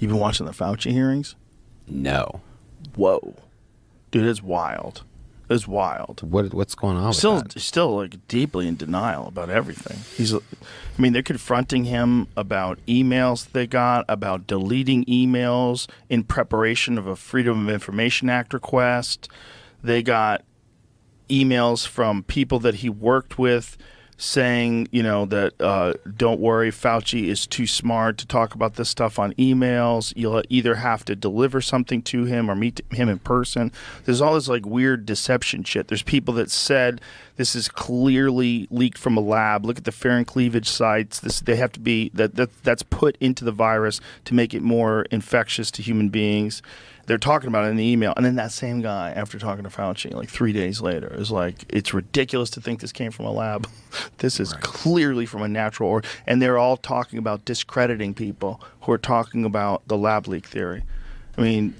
You been watching the Fauci hearings? No. Whoa. Dude, it's wild. It's wild. What's going on with that? Still like deeply in denial about everything. They're confronting him about emails they got, about deleting emails in preparation of a Freedom of Information Act request. They got emails from people that he worked with saying, that don't worry, Fauci is too smart to talk about this stuff on emails. You'll either have to deliver something to him or meet him in person. There's all this like weird deception shit. There's people that said this is clearly leaked from a lab. Look at the Farron cleavage sites. They have to be that's put into the virus to make it more infectious to human beings. They're talking about it in the email. And then that same guy, after talking to Fauci, like 3 days later, is like, it's ridiculous to think this came from a lab. This is clearly from a natural origin. And they're all talking about discrediting people who are talking about the lab leak theory. I mean,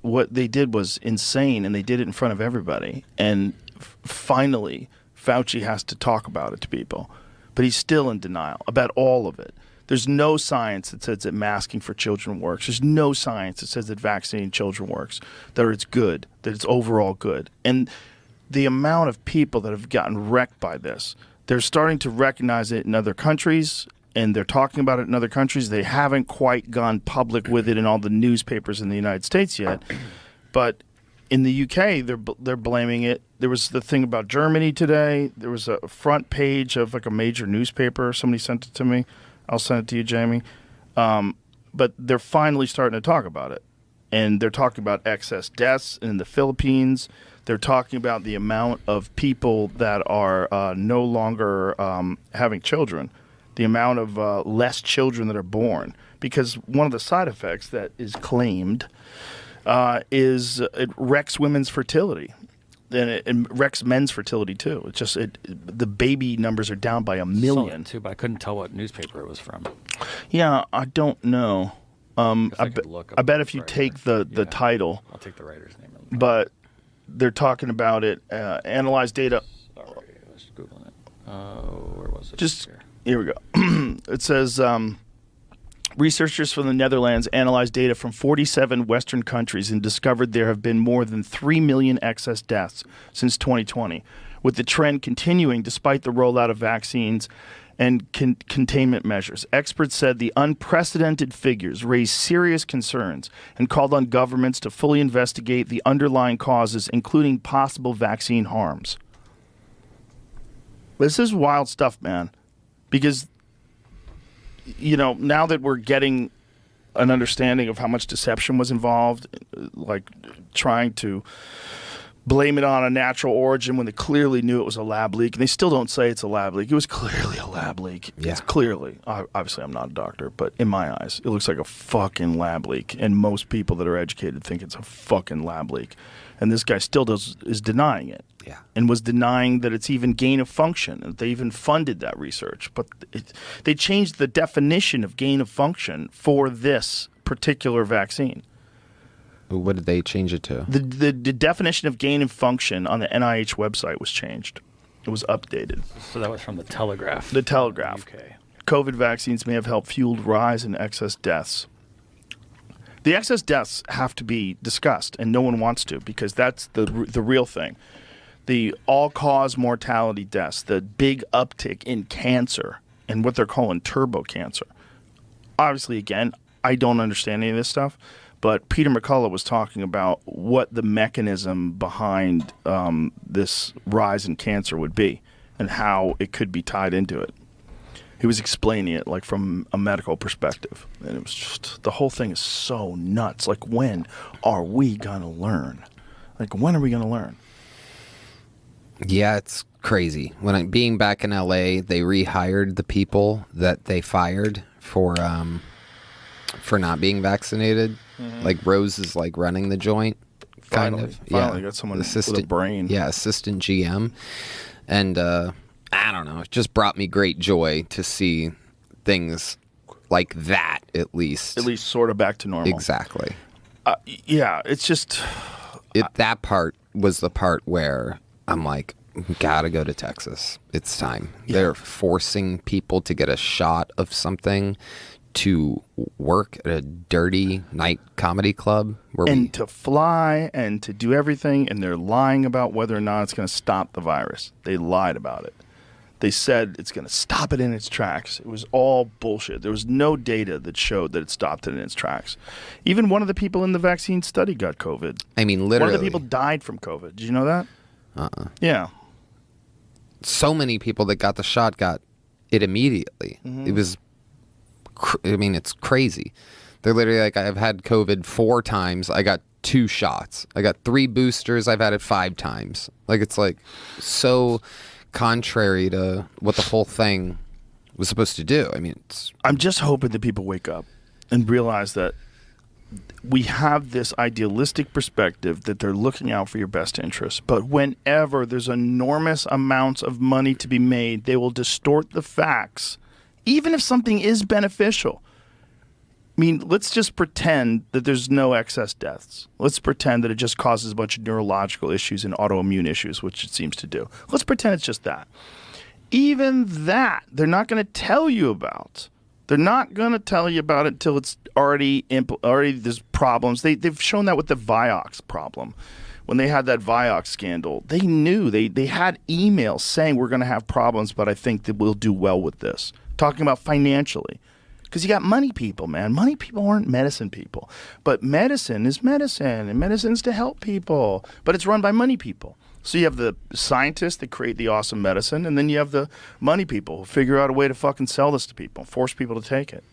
what they did was insane, and they did it in front of everybody. And finally, Fauci has to talk about it to people. But he's still in denial about all of it. There's no science that says that masking for children works. There's no science that says that vaccinating children works, that it's good, that it's overall good. And the amount of people that have gotten wrecked by this, they're starting to recognize it in other countries, and they're talking about it in other countries. They haven't quite gone public with it in all the newspapers in the United States yet. But in the UK, they're blaming it. There was the thing about Germany today. There was a front page of like a major newspaper. Somebody sent it to me. I'll send it to you, Jamie. But they're finally starting to talk about it. And they're talking about excess deaths in the Philippines. They're talking about the amount of people that are no longer having children, the amount of less children that are born. Because one of the side effects that is claimed is it wrecks women's fertility. And it wrecks men's fertility too. It's just the baby numbers are down by 1 million. Too, but I couldn't tell what newspaper it was from. Yeah, I don't know. I bet if you take the title, I'll take the writer's name. But they're talking about it. Analyze data. Sorry, I was googling it. Where was it? Just here we go. It says. Researchers from the Netherlands analyzed data from 47 Western countries and discovered there have been more than 3 million excess deaths since 2020, with the trend continuing despite the rollout of vaccines and containment measures. Experts said the unprecedented figures raised serious concerns and called on governments to fully investigate the underlying causes, including possible vaccine harms. This is wild stuff, man, because now that we're getting an understanding of how much deception was involved, like trying to blame it on a natural origin when they clearly knew it was a lab leak, and they still don't say it's a lab leak. It was clearly a lab leak. Yeah. It's clearly, obviously I'm not a doctor, but in my eyes, it looks like a fucking lab leak, and most people that are educated think it's a fucking lab leak. And this guy still is denying it. Yeah. And was denying that it's even gain of function, and they even funded that research. But they changed the definition of gain of function for this particular vaccine. What did they change it to? The definition of gain of function on the NIH website was changed. It was updated. So that was from the Telegraph. The Telegraph. Okay. COVID vaccines may have helped fuel rise in excess deaths. The excess deaths have to be discussed, and no one wants to, because that's the real thing. The all-cause mortality deaths, the big uptick in cancer, and what they're calling turbo cancer. Obviously, again, I don't understand any of this stuff, but Peter McCullough was talking about what the mechanism behind this rise in cancer would be and how it could be tied into it. He was explaining it like from a medical perspective, and it was just, the whole thing is so nuts. Like, when are we going to learn? Like, when are we going to learn? Yeah, it's crazy. Being back in LA, they rehired the people that they fired for not being vaccinated. Mm-hmm. Like, Rose is like running the joint, Finally got someone with a brain. Yeah, assistant GM. And I don't know, it just brought me great joy to see things like that, at least sort of back to normal. Exactly. Yeah, it's just... that part was the part where I'm like, gotta go to Texas. It's time. Yeah. They're forcing people to get a shot of something to work at a dirty night comedy club and to fly and to do everything, and they're lying about whether or not it's going to stop the virus. They lied about it. They said it's going to stop it in its tracks. It was all bullshit. There was no data that showed that it stopped it in its tracks. Even one of the people in the vaccine study got COVID. I mean, literally. One of the people died from COVID. Did you know that? Yeah. So many people that got the shot got it immediately. It was, it's crazy. They're literally like, I've had COVID 4 times. I got 2 shots. I got 3 boosters. I've had it 5 times. Like, it's like so contrary to what the whole thing was supposed to do. I mean, I'm just hoping that people wake up and realize that we have this idealistic perspective that they're looking out for your best interests. But whenever there's enormous amounts of money to be made, they will distort the facts, even if something is beneficial. I mean, let's just pretend that there's no excess deaths. Let's pretend that it just causes a bunch of neurological issues and autoimmune issues, which it seems to do. Let's pretend it's just that. Even that, they're not going to tell you about. They're not going to tell you about it until it's already there's problems. They've shown that with the Vioxx problem. When they had that Vioxx scandal, they knew. They had emails saying we're going to have problems, but I think that we'll do well with this. Talking about financially. Because you got money people, man. Money people aren't medicine people. But medicine is medicine, and medicine's to help people. But it's run by money people. So you have the scientists that create the awesome medicine, and then you have the money people who figure out a way to fucking sell this to people, force people to take it.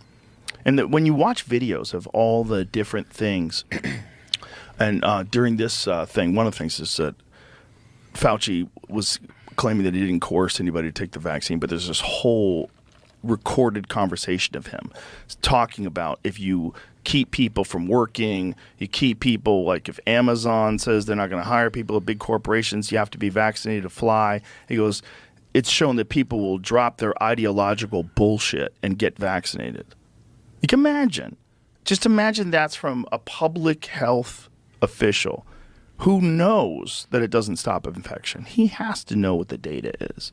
And when you watch videos of all the different things, and during this thing, one of the things is that Fauci was claiming that he didn't coerce anybody to take the vaccine, but there's this whole recorded conversation of him talking about if you keep people from working, you keep people, like if Amazon says they're not going to hire people at big corporations, you have to be vaccinated to fly. He goes, it's shown that people will drop their ideological bullshit and get vaccinated. You can imagine. Just imagine that's from a public health official who knows that it doesn't stop infection. He has to know what the data is.